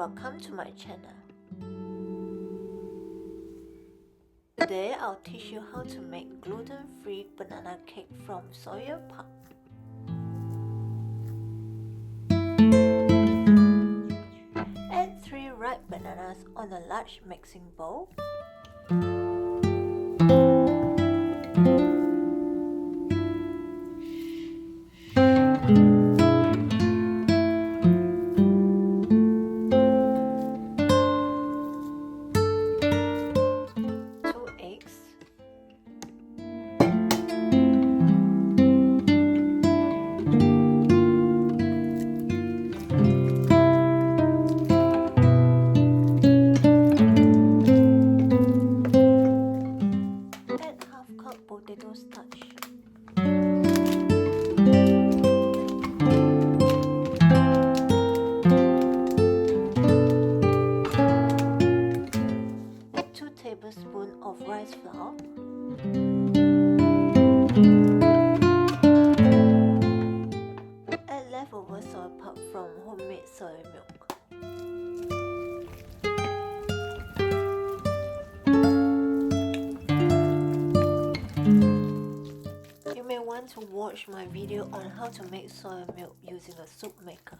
welcome to my channel. Today I'll teach you how to make gluten-free banana cake from soya pulp. Add 3 ripe bananas on a large mixing bowl. Potato starch. Add 2 tablespoons of rice flour. Add leftover soy pulp from homemade soy milk. You may want to watch my video on how to make soy milk using a soup maker.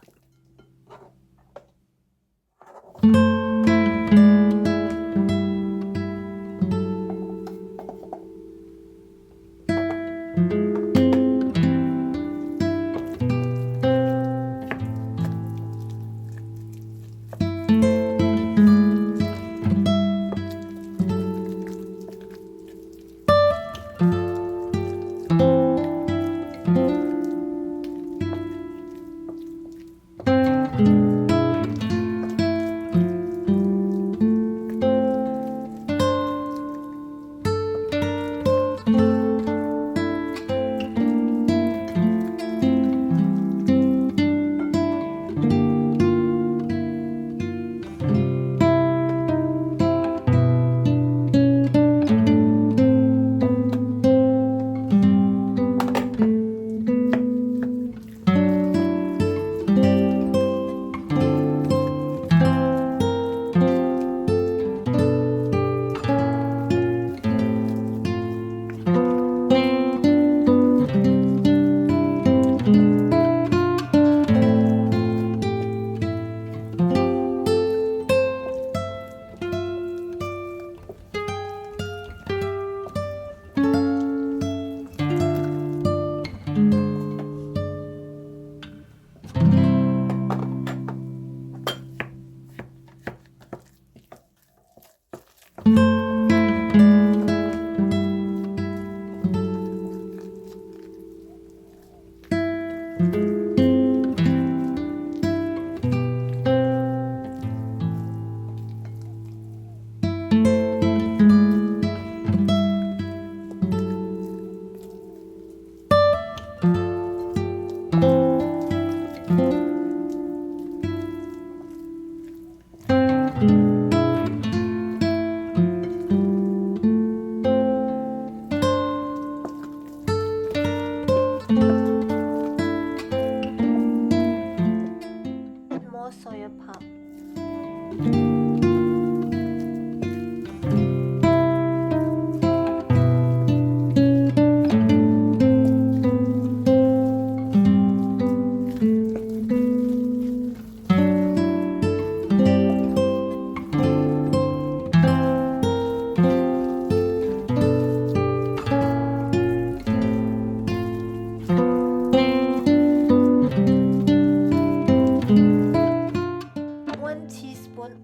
Soya pulp.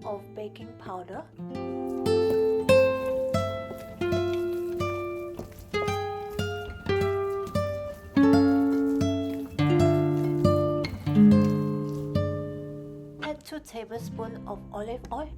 Of baking powder, add 2 tablespoons of olive oil,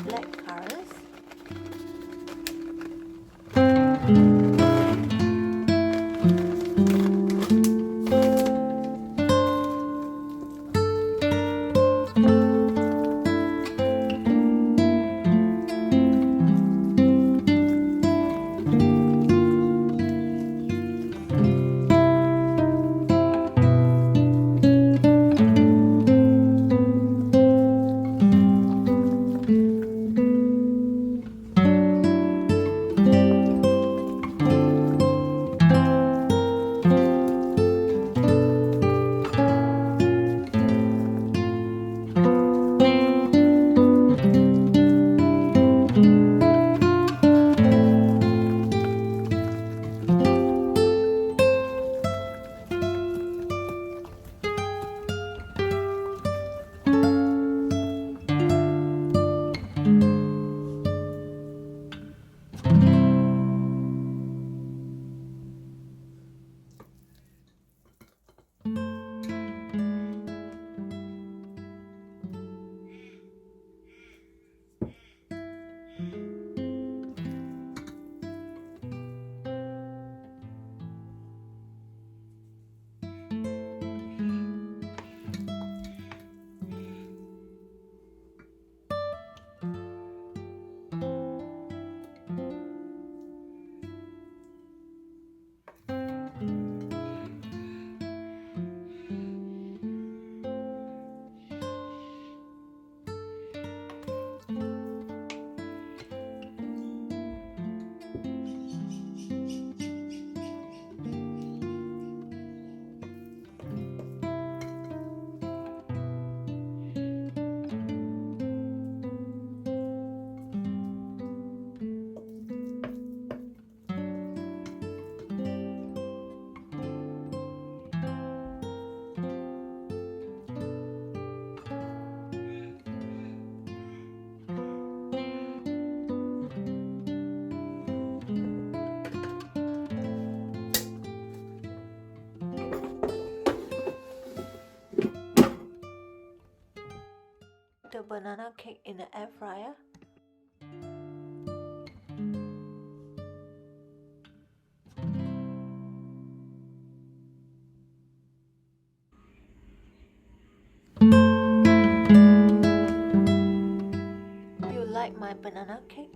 black currants, banana cake in the air fryer. You like my banana cake?